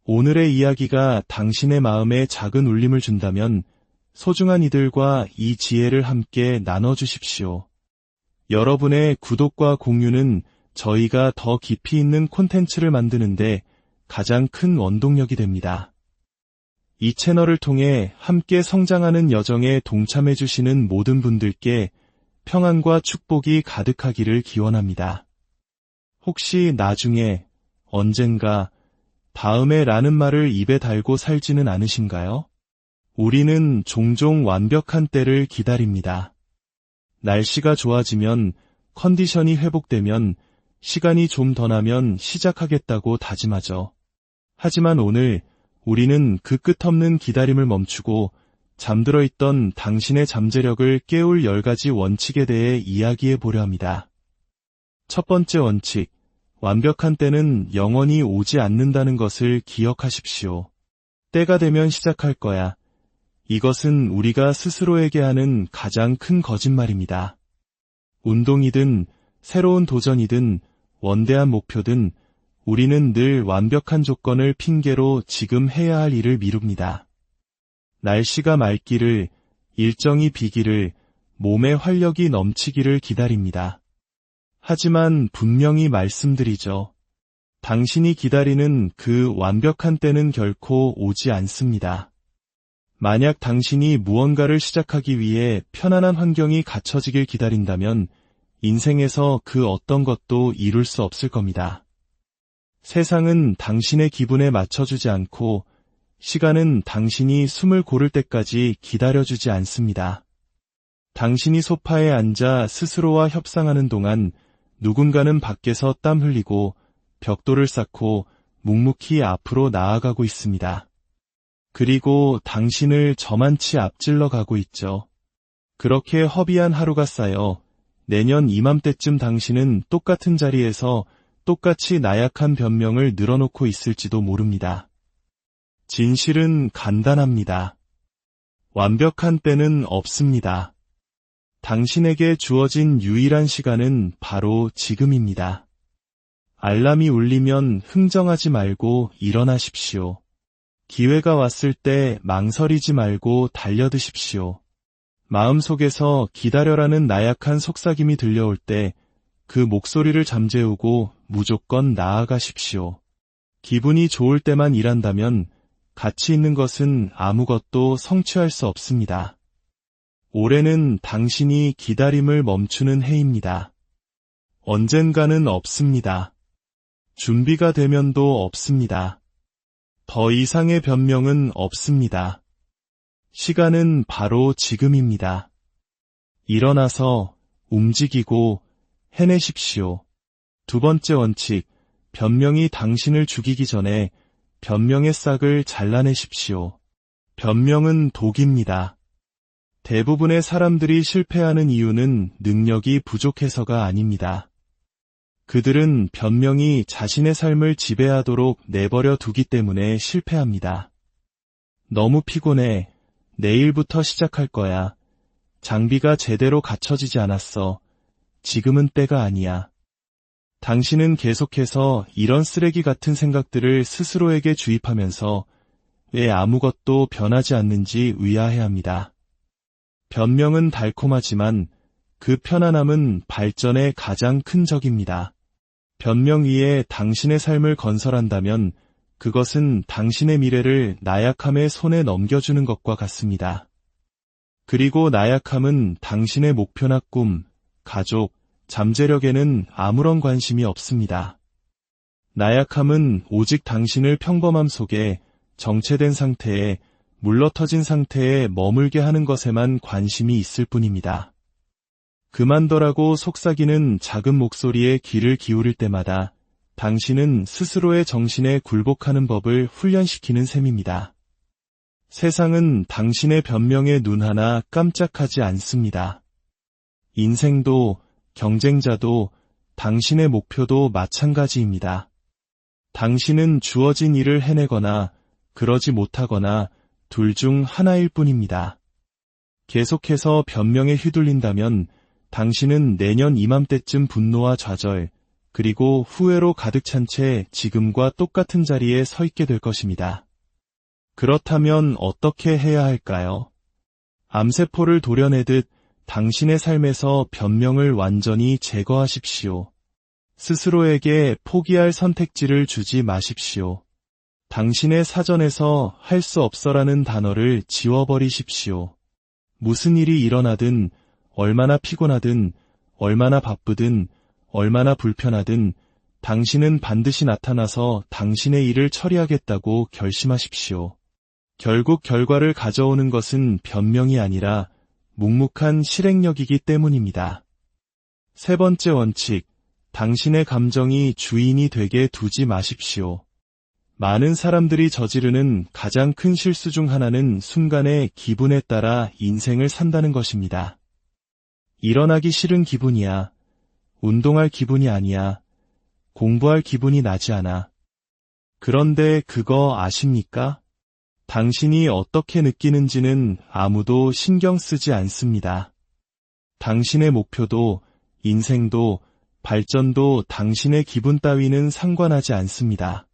오늘의 이야기가 당신의 마음에 작은 울림을 준다면 소중한 이들과 이 지혜를 함께 나눠주십시오. 여러분의 구독과 공유는 저희가 더 깊이 있는 콘텐츠를 만드는데 가장 큰 원동력이 됩니다. 이 채널을 통해 함께 성장하는 여정에 동참해주시는 모든 분들께 평안과 축복이 가득하기를 기원합니다. 혹시 나중에, 언젠가, 다음에 라는 말을 입에 달고 살지는 않으신가요? 우리는 종종 완벽한 때를 기다립니다. 날씨가 좋아지면, 컨디션이 회복되면, 시간이 좀 더 나면 시작하겠다고 다짐하죠. 하지만 오늘 우리는 그 끝없는 기다림을 멈추고 잠들어 있던 당신의 잠재력을 깨울 10가지 원칙에 대해 이야기해 보려 합니다. 첫 번째 원칙, 완벽한 때는 영원히 오지 않는다는 것을 기억하십시오. 때가 되면 시작할 거야. 이것은 우리가 스스로에게 하는 가장 큰 거짓말입니다. 운동이든 새로운 도전이든 원대한 목표든 우리는 늘 완벽한 조건을 핑계로 지금 해야 할 일을 미룹니다. 날씨가 맑기를, 일정이 비기를, 몸에 활력이 넘치기를 기다립니다. 하지만 분명히 말씀드리죠. 당신이 기다리는 그 완벽한 때는 결코 오지 않습니다. 만약 당신이 무언가를 시작하기 위해 편안한 환경이 갖춰지길 기다린다면 인생에서 그 어떤 것도 이룰 수 없을 겁니다. 세상은 당신의 기분에 맞춰주지 않고 시간은 당신이 숨을 고를 때까지 기다려주지 않습니다. 당신이 소파에 앉아 스스로와 협상하는 동안 누군가는 밖에서 땀 흘리고 벽돌을 쌓고 묵묵히 앞으로 나아가고 있습니다. 그리고 당신을 저만치 앞질러 가고 있죠. 그렇게 허비한 하루가 쌓여 내년 이맘때쯤 당신은 똑같은 자리에서 똑같이 나약한 변명을 늘어놓고 있을지도 모릅니다. 진실은 간단합니다. 완벽한 때는 없습니다. 당신에게 주어진 유일한 시간은 바로 지금입니다. 알람이 울리면 흥정하지 말고 일어나십시오. 기회가 왔을 때 망설이지 말고 달려드십시오. 마음속에서 기다려라는 나약한 속삭임이 들려올 때 그 목소리를 잠재우고 무조건 나아가십시오. 기분이 좋을 때만 일한다면 가치 있는 것은 아무것도 성취할 수 없습니다. 올해는 당신이 기다림을 멈추는 해입니다. 언젠가는 없습니다. 준비가 되면도 없습니다. 더 이상의 변명은 없습니다. 시간은 바로 지금입니다. 일어나서 움직이고 해내십시오. 두 번째 원칙, 변명이 당신을 죽이기 전에 변명의 싹을 잘라내십시오. 변명은 독입니다. 대부분의 사람들이 실패하는 이유는 능력이 부족해서가 아닙니다. 그들은 변명이 자신의 삶을 지배하도록 내버려 두기 때문에 실패합니다. 너무 피곤해. 내일부터 시작할 거야. 장비가 제대로 갖춰지지 않았어. 지금은 때가 아니야. 당신은 계속해서 이런 쓰레기 같은 생각들을 스스로에게 주입하면서 왜 아무것도 변하지 않는지 의아해합니다. 변명은 달콤하지만 그 편안함은 발전의 가장 큰 적입니다. 변명 위에 당신의 삶을 건설한다면 그것은 당신의 미래를 나약함의 손에 넘겨주는 것과 같습니다. 그리고 나약함은 당신의 목표나 꿈, 가족, 잠재력에는 아무런 관심이 없습니다. 나약함은 오직 당신을 평범함 속에 정체된 상태에 물러터진 상태에 머물게 하는 것에만 관심이 있을 뿐입니다. 그만둬라고 속삭이는 작은 목소리에 귀를 기울일 때마다 당신은 스스로의 정신에 굴복하는 법을 훈련시키는 셈입니다. 세상은 당신의 변명에 눈 하나 깜짝하지 않습니다. 인생도 경쟁자도 당신의 목표도 마찬가지입니다. 당신은 주어진 일을 해내거나 그러지 못하거나 둘 중 하나일 뿐입니다. 계속해서 변명에 휘둘린다면 당신은 내년 이맘때쯤 분노와 좌절, 그리고 후회로 가득 찬 채 지금과 똑같은 자리에 서 있게 될 것입니다. 그렇다면 어떻게 해야 할까요? 암세포를 도려내듯 당신의 삶에서 변명을 완전히 제거하십시오. 스스로에게 포기할 선택지를 주지 마십시오. 당신의 사전에서 할 수 없어라는 단어를 지워버리십시오. 무슨 일이 일어나든, 얼마나 피곤하든, 얼마나 바쁘든, 얼마나 불편하든, 당신은 반드시 나타나서 당신의 일을 처리하겠다고 결심하십시오. 결국 결과를 가져오는 것은 변명이 아니라 묵묵한 실행력이기 때문입니다. 세 번째 원칙, 당신의 감정이 주인이 되게 두지 마십시오. 많은 사람들이 저지르는 가장 큰 실수 중 하나는 순간의 기분에 따라 인생을 산다는 것입니다. 일어나기 싫은 기분이야. 운동할 기분이 아니야. 공부할 기분이 나지 않아. 그런데 그거 아십니까? 당신이 어떻게 느끼는지는 아무도 신경 쓰지 않습니다. 당신의 목표도, 인생도, 발전도 당신의 기분 따위는 상관하지 않습니다.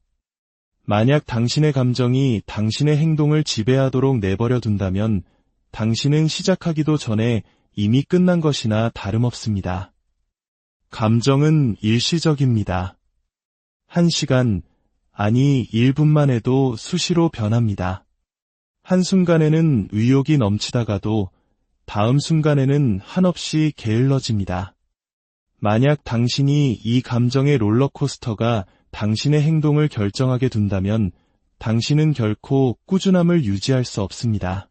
만약 당신의 감정이 당신의 행동을 지배하도록 내버려 둔다면 당신은 시작하기도 전에 이미 끝난 것이나 다름없습니다. 감정은 일시적입니다. 1시간, 아니 1분만 해도 수시로 변합니다. 한순간에는 의욕이 넘치다가도 다음 순간에는 한없이 게을러집니다. 만약 당신이 이 감정의 롤러코스터가 당신의 행동을 결정하게 둔다면 당신은 결코 꾸준함을 유지할 수 없습니다.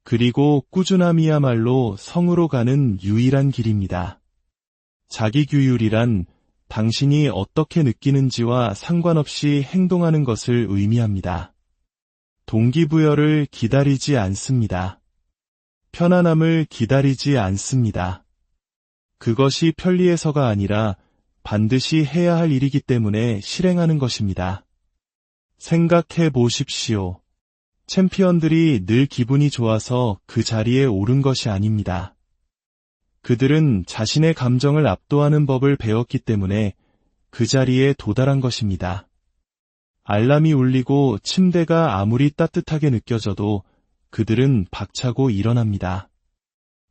그리고 꾸준함이야말로 성으로 가는 유일한 길입니다. 자기규율이란 당신이 어떻게 느끼는지와 상관없이 행동하는 것을 의미합니다. 동기부여를 기다리지 않습니다. 편안함을 기다리지 않습니다. 그것이 편리해서가 아니라 반드시 해야 할 일이기 때문에 실행하는 것입니다. 생각해 보십시오. 챔피언들이 늘 기분이 좋아서 그 자리에 오른 것이 아닙니다. 그들은 자신의 감정을 압도하는 법을 배웠기 때문에 그 자리에 도달한 것입니다. 알람이 울리고 침대가 아무리 따뜻하게 느껴져도 그들은 박차고 일어납니다.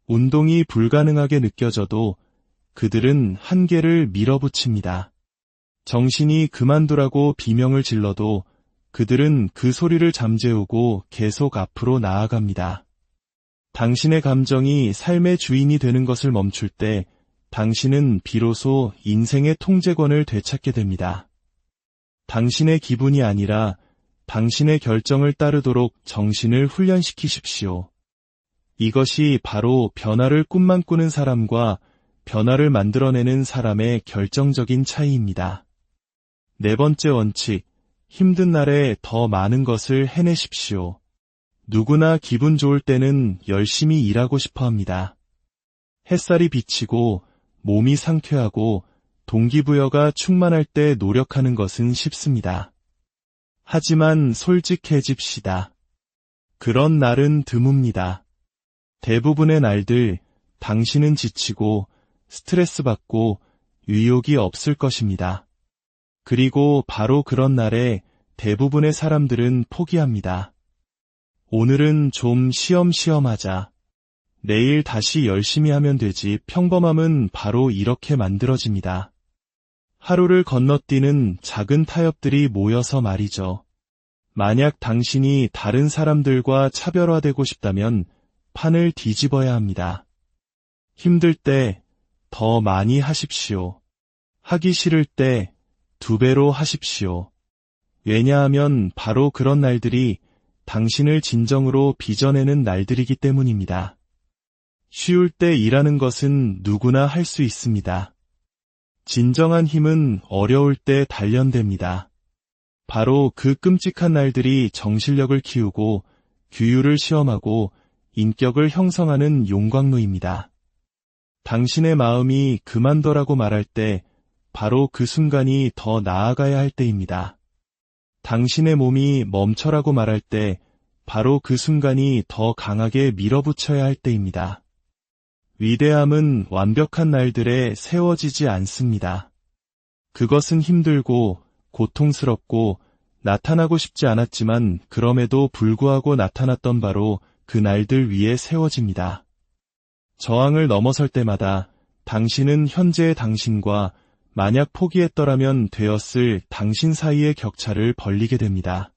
운동이 불가능하게 느껴져도 그들은 한계를 밀어붙입니다. 정신이 그만두라고 비명을 질러도 그들은 그 소리를 잠재우고 계속 앞으로 나아갑니다. 당신의 감정이 삶의 주인이 되는 것을 멈출 때 당신은 비로소 인생의 통제권을 되찾게 됩니다. 당신의 기분이 아니라 당신의 결정을 따르도록 정신을 훈련시키십시오. 이것이 바로 변화를 꿈만 꾸는 사람과 변화를 만들어내는 사람의 결정적인 차이입니다. 네 번째 원칙, 힘든 날에 더 많은 것을 해내십시오. 누구나 기분 좋을 때는 열심히 일하고 싶어 합니다. 햇살이 비치고 몸이 상쾌하고 동기부여가 충만할 때 노력하는 것은 쉽습니다. 하지만 솔직해집시다. 그런 날은 드뭅니다. 대부분의 날들 당신은 지치고 스트레스 받고 의욕이 없을 것입니다. 그리고 바로 그런 날에 대부분의 사람들은 포기합니다. 오늘은 좀 쉬엄쉬엄 하자. 내일 다시 열심히 하면 되지. 평범함은 바로 이렇게 만들어집니다. 하루를 건너뛰는 작은 타협들이 모여서 말이죠. 만약 당신이 다른 사람들과 차별화되고 싶다면 판을 뒤집어야 합니다. 힘들 때 더 많이 하십시오. 하기 싫을 때 2배로 하십시오. 왜냐하면 바로 그런 날들이 당신을 진정으로 빚어내는 날들이기 때문입니다. 쉬울 때 일하는 것은 누구나 할 수 있습니다. 진정한 힘은 어려울 때 단련됩니다. 바로 그 끔찍한 날들이 정신력을 키우고 규율을 시험하고 인격을 형성하는 용광로입니다. 당신의 마음이 그만둬라고 말할 때 바로 그 순간이 더 나아가야 할 때입니다. 당신의 몸이 멈춰라고 말할 때 바로 그 순간이 더 강하게 밀어붙여야 할 때입니다. 위대함은 완벽한 날들에 세워지지 않습니다. 그것은 힘들고 고통스럽고 나타나고 싶지 않았지만 그럼에도 불구하고 나타났던 바로 그 날들 위에 세워집니다. 저항을 넘어설 때마다 당신은 현재의 당신과 만약 포기했더라면 되었을 당신 사이의 격차를 벌리게 됩니다.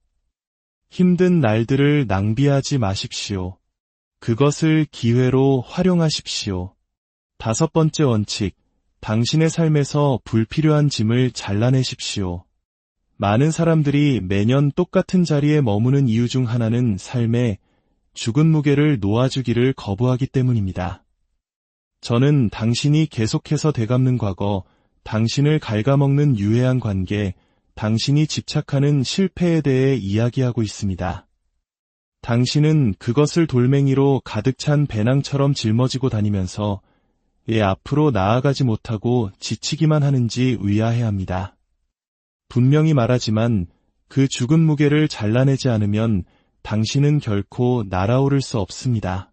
힘든 날들을 낭비하지 마십시오. 그것을 기회로 활용하십시오. 5번째 원칙, 당신의 삶에서 불필요한 짐을 잘라내십시오. 많은 사람들이 매년 똑같은 자리에 머무는 이유 중 하나는 삶에 죽은 무게를 놓아주기를 거부하기 때문입니다. 저는 당신이 계속해서 되갚는 과거, 당신을 갉아먹는 유해한 관계, 당신이 집착하는 실패에 대해 이야기하고 있습니다. 당신은 그것을 돌멩이로 가득 찬 배낭처럼 짊어지고 다니면서 왜 앞으로 나아가지 못하고 지치기만 하는지 의아해합니다. 분명히 말하지만 그 죽은 무게를 잘라내지 않으면 당신은 결코 날아오를 수 없습니다.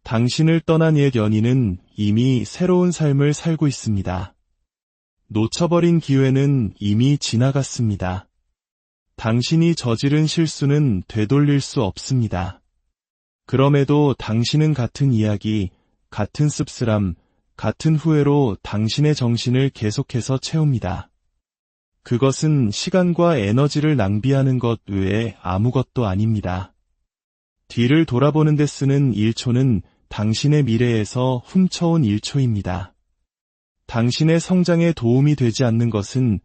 당신을 떠난 옛 연인은 이미 새로운 삶을 살고 있습니다. 놓쳐버린 기회는 이미 지나갔습니다. 당신이 저지른 실수는 되돌릴 수 없습니다. 그럼에도 당신은 같은 이야기, 같은 씁쓸함, 같은 후회로 당신의 정신을 계속해서 채웁니다. 그것은 시간과 에너지를 낭비하는 것 외에 아무것도 아닙니다. 뒤를 돌아보는 데 쓰는 1초는 당신의 미래에서 훔쳐온 1초입니다. 당신의 성장에 도움이 되지 않는 것은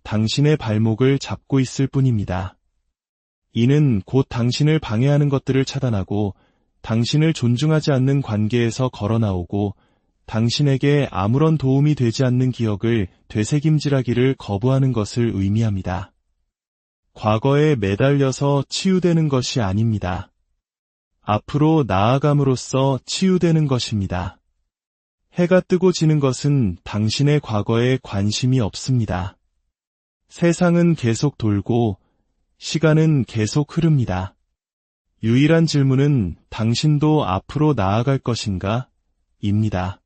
당신의 발목을 잡고 있을 뿐입니다. 이는 곧 당신을 방해하는 것들을 차단하고 당신을 존중하지 않는 관계에서 걸어나오고 당신에게 아무런 도움이 되지 않는 기억을 되새김질하기를 거부하는 것을 의미합니다. 과거에 매달려서 치유되는 것이 아닙니다. 앞으로 나아감으로써 치유되는 것입니다. 해가 뜨고 지는 것은 당신의 과거에 관심이 없습니다. 세상은 계속 돌고 시간은 계속 흐릅니다. 유일한 질문은 당신도 앞으로 나아갈 것인가? 입니다.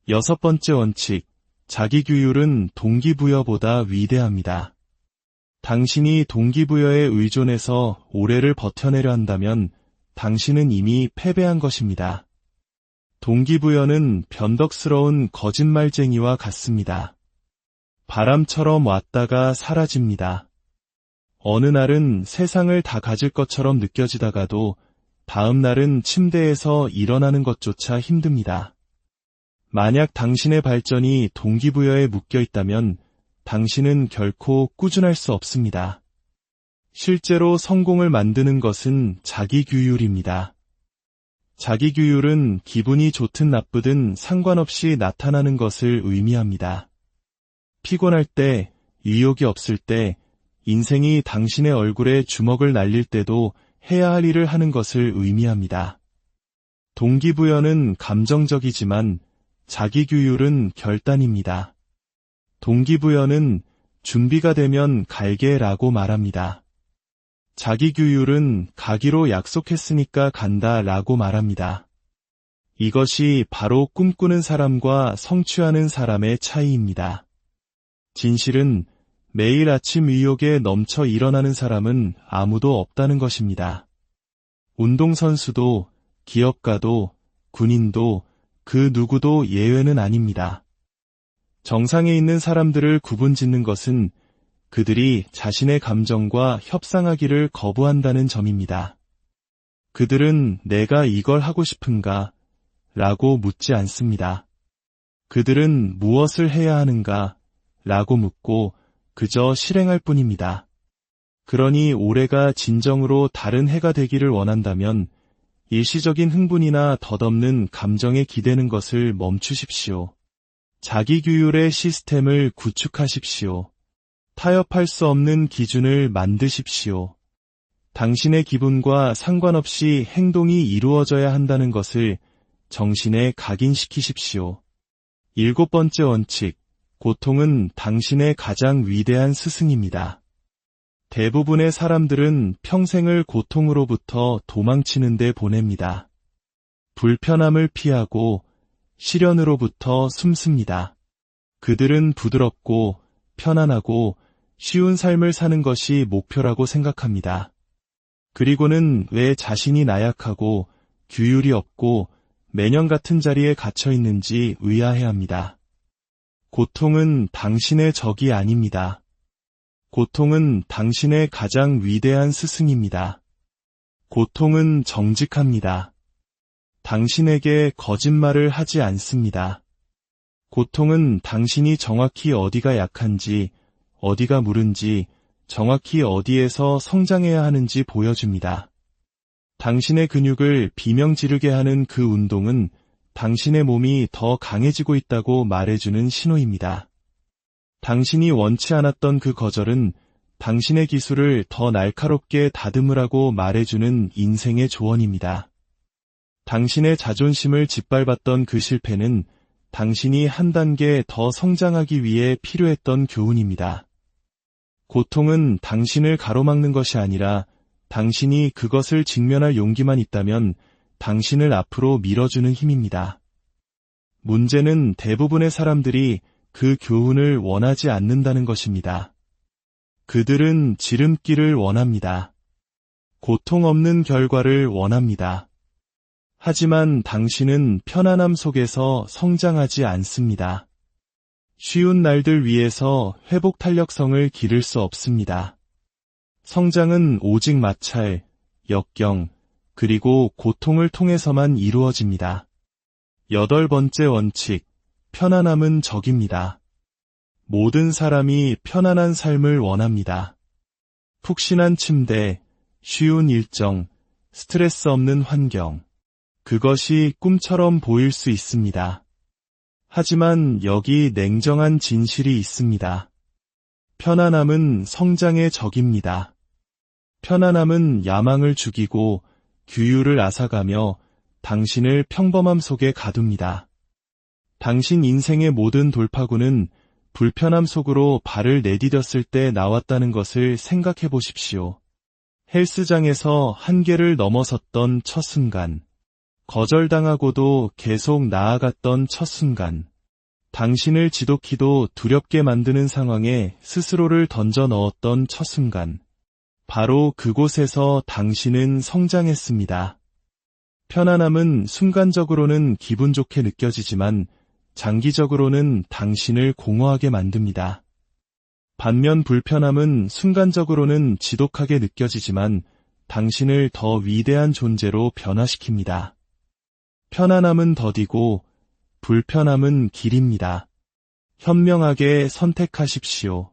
6번째 원칙, 자기규율은 동기부여보다 위대합니다. 당신이 동기부여에 의존해서 올해를 버텨내려 한다면 당신은 이미 패배한 것입니다. 동기부여는 변덕스러운 거짓말쟁이와 같습니다. 바람처럼 왔다가 사라집니다. 어느 날은 세상을 다 가질 것처럼 느껴지다가도 다음 날은 침대에서 일어나는 것조차 힘듭니다. 만약 당신의 발전이 동기부여에 묶여 있다면 당신은 결코 꾸준할 수 없습니다. 실제로 성공을 만드는 것은 자기규율입니다. 자기규율은 기분이 좋든 나쁘든 상관없이 나타나는 것을 의미합니다. 피곤할 때, 의욕이 없을 때, 인생이 당신의 얼굴에 주먹을 날릴 때도 해야 할 일을 하는 것을 의미합니다. 동기부여는 감정적이지만 자기규율은 결단입니다. 동기부여는 준비가 되면 갈게라고 말합니다. 자기규율은 가기로 약속했으니까 간다라고 말합니다. 이것이 바로 꿈꾸는 사람과 성취하는 사람의 차이입니다. 진실은 매일 아침 의욕에 넘쳐 일어나는 사람은 아무도 없다는 것입니다. 운동선수도, 기업가도, 군인도, 그 누구도 예외는 아닙니다. 정상에 있는 사람들을 구분짓는 것은 그들이 자신의 감정과 협상하기를 거부한다는 점입니다. 그들은 내가 이걸 하고 싶은가? 라고 묻지 않습니다. 그들은 무엇을 해야 하는가? 라고 묻고 그저 실행할 뿐입니다. 그러니 올해가 진정으로 다른 해가 되기를 원한다면 일시적인 흥분이나 덧없는 감정에 기대는 것을 멈추십시오. 자기규율의 시스템을 구축하십시오. 타협할 수 없는 기준을 만드십시오. 당신의 기분과 상관없이 행동이 이루어져야 한다는 것을 정신에 각인시키십시오. 7번째 원칙, 고통은 당신의 가장 위대한 스승입니다. 대부분의 사람들은 평생을 고통으로부터 도망치는 데 보냅니다. 불편함을 피하고 시련으로부터 숨습니다. 그들은 부드럽고 편안하고 쉬운 삶을 사는 것이 목표라고 생각합니다. 그리고는 왜 자신이 나약하고 규율이 없고 매년 같은 자리에 갇혀 있는지 의아해합니다. 고통은 당신의 적이 아닙니다. 고통은 당신의 가장 위대한 스승입니다. 고통은 정직합니다. 당신에게 거짓말을 하지 않습니다. 고통은 당신이 정확히 어디가 약한지, 어디가 무른지, 정확히 어디에서 성장해야 하는지 보여줍니다. 당신의 근육을 비명 지르게 하는 그 운동은 당신의 몸이 더 강해지고 있다고 말해주는 신호입니다. 당신이 원치 않았던 그 거절은 당신의 기술을 더 날카롭게 다듬으라고 말해주는 인생의 조언입니다. 당신의 자존심을 짓밟았던 그 실패는 당신이 한 단계 더 성장하기 위해 필요했던 교훈입니다. 고통은 당신을 가로막는 것이 아니라 당신이 그것을 직면할 용기만 있다면 당신을 앞으로 밀어주는 힘입니다. 문제는 대부분의 사람들이 그 교훈을 원하지 않는다는 것입니다. 그들은 지름길을 원합니다. 고통 없는 결과를 원합니다. 하지만 당신은 편안함 속에서 성장하지 않습니다. 쉬운 날들 위해서 회복 탄력성을 기를 수 없습니다. 성장은 오직 마찰, 역경, 그리고 고통을 통해서만 이루어집니다. 8번째 원칙, 편안함은 적입니다. 모든 사람이 편안한 삶을 원합니다. 푹신한 침대, 쉬운 일정, 스트레스 없는 환경. 그것이 꿈처럼 보일 수 있습니다. 하지만 여기 냉정한 진실이 있습니다. 편안함은 성장의 적입니다. 편안함은 야망을 죽이고 규율을 앗아가며 당신을 평범함 속에 가둡니다. 당신 인생의 모든 돌파구는 불편함 속으로 발을 내디뎠을 때 나왔다는 것을 생각해 보십시오. 헬스장에서 한계를 넘어섰던 첫 순간, 거절당하고도 계속 나아갔던 첫 순간, 당신을 지독히도 두렵게 만드는 상황에 스스로를 던져 넣었던 첫 순간, 바로 그곳에서 당신은 성장했습니다. 편안함은 순간적으로는 기분 좋게 느껴지지만 장기적으로는 당신을 공허하게 만듭니다. 반면 불편함은 순간적으로는 지독하게 느껴지지만 당신을 더 위대한 존재로 변화시킵니다. 편안함은 더디고 불편함은 길입니다. 현명하게 선택하십시오.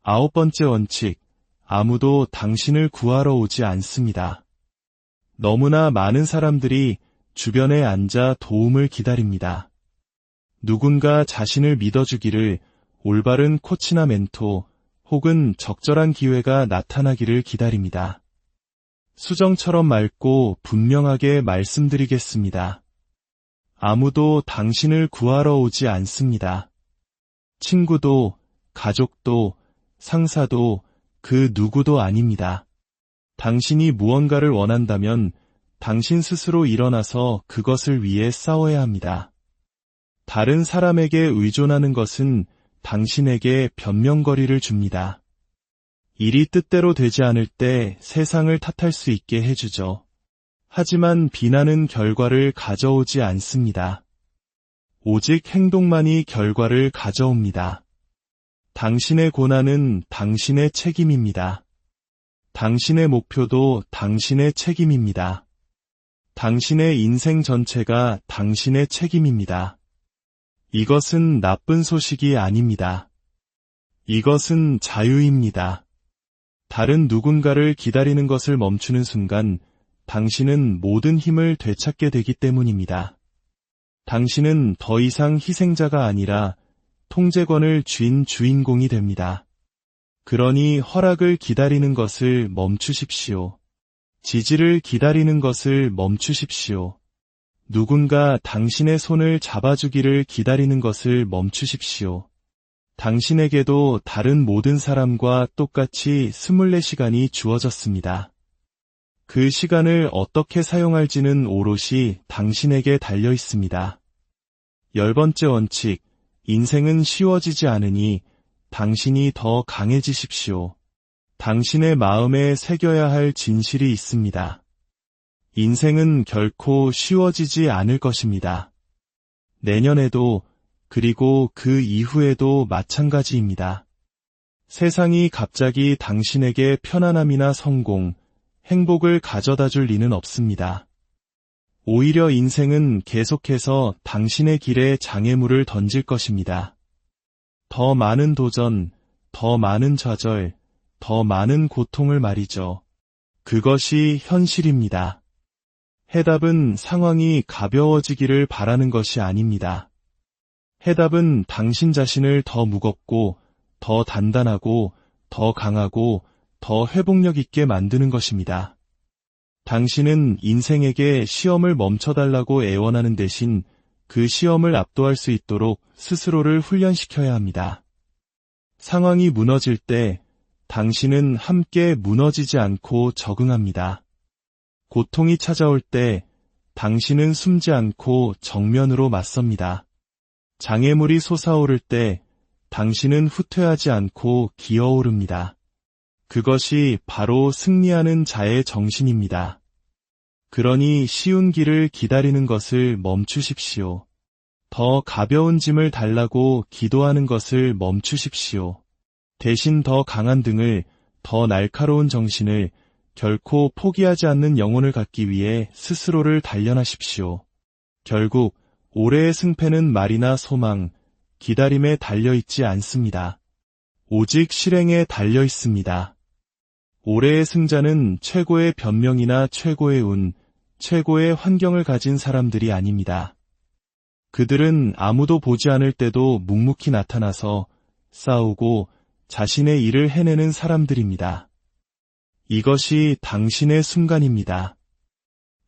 9번째 원칙, 아무도 당신을 구하러 오지 않습니다. 너무나 많은 사람들이 주변에 앉아 도움을 기다립니다. 누군가 자신을 믿어주기를, 올바른 코치나 멘토, 혹은 적절한 기회가 나타나기를 기다립니다. 수정처럼 맑고 분명하게 말씀드리겠습니다. 아무도 당신을 구하러 오지 않습니다. 친구도, 가족도, 상사도, 그 누구도 아닙니다. 당신이 무언가를 원한다면 당신 스스로 일어나서 그것을 위해 싸워야 합니다. 다른 사람에게 의존하는 것은 당신에게 변명거리를 줍니다. 일이 뜻대로 되지 않을 때 세상을 탓할 수 있게 해주죠. 하지만 비난은 결과를 가져오지 않습니다. 오직 행동만이 결과를 가져옵니다. 당신의 고난은 당신의 책임입니다. 당신의 목표도 당신의 책임입니다. 당신의 인생 전체가 당신의 책임입니다. 이것은 나쁜 소식이 아닙니다. 이것은 자유입니다. 다른 누군가를 기다리는 것을 멈추는 순간 당신은 모든 힘을 되찾게 되기 때문입니다. 당신은 더 이상 희생자가 아니라 통제권을 쥔 주인공이 됩니다. 그러니 허락을 기다리는 것을 멈추십시오. 지지를 기다리는 것을 멈추십시오. 누군가 당신의 손을 잡아주기를 기다리는 것을 멈추십시오. 당신에게도 다른 모든 사람과 똑같이 24시간이 주어졌습니다. 그 시간을 어떻게 사용할지는 오롯이 당신에게 달려 있습니다. 10번째 원칙, 인생은 쉬워지지 않으니 당신이 더 강해지십시오. 당신의 마음에 새겨야 할 진실이 있습니다. 인생은 결코 쉬워지지 않을 것입니다. 내년에도 그리고 그 이후에도 마찬가지입니다. 세상이 갑자기 당신에게 편안함이나 성공, 행복을 가져다 줄 리는 없습니다. 오히려 인생은 계속해서 당신의 길에 장애물을 던질 것입니다. 더 많은 도전, 더 많은 좌절, 더 많은 고통을 말이죠. 그것이 현실입니다. 해답은 상황이 가벼워지기를 바라는 것이 아닙니다. 해답은 당신 자신을 더 무겁고, 더 단단하고, 더 강하고, 더 회복력 있게 만드는 것입니다. 당신은 인생에게 시험을 멈춰달라고 애원하는 대신 그 시험을 압도할 수 있도록 스스로를 훈련시켜야 합니다. 상황이 무너질 때 당신은 함께 무너지지 않고 적응합니다. 고통이 찾아올 때 당신은 숨지 않고 정면으로 맞섭니다. 장애물이 솟아오를 때 당신은 후퇴하지 않고 기어오릅니다. 그것이 바로 승리하는 자의 정신입니다. 그러니 쉬운 길을 기다리는 것을 멈추십시오. 더 가벼운 짐을 달라고 기도하는 것을 멈추십시오. 대신 더 강한 등을, 더 날카로운 정신을, 결코 포기하지 않는 영혼을 갖기 위해 스스로를 단련하십시오. 결국 올해의 승패는 말이나 소망, 기다림에 달려있지 않습니다. 오직 실행에 달려 있습니다. 올해의 승자는 최고의 변명이나 최고의 운, 최고의 환경을 가진 사람들이 아닙니다. 그들은 아무도 보지 않을 때도 묵묵히 나타나서 싸우고 자신의 일을 해내는 사람들입니다. 이것이 당신의 순간입니다.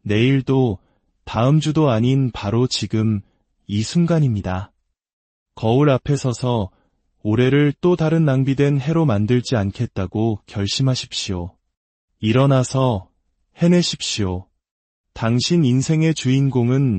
내일도 다음 주도 아닌 바로 지금 이 순간입니다. 거울 앞에 서서 올해를 또 다른 낭비된 해로 만들지 않겠다고 결심하십시오. 일어나서 해내십시오. 당신 인생의 주인공은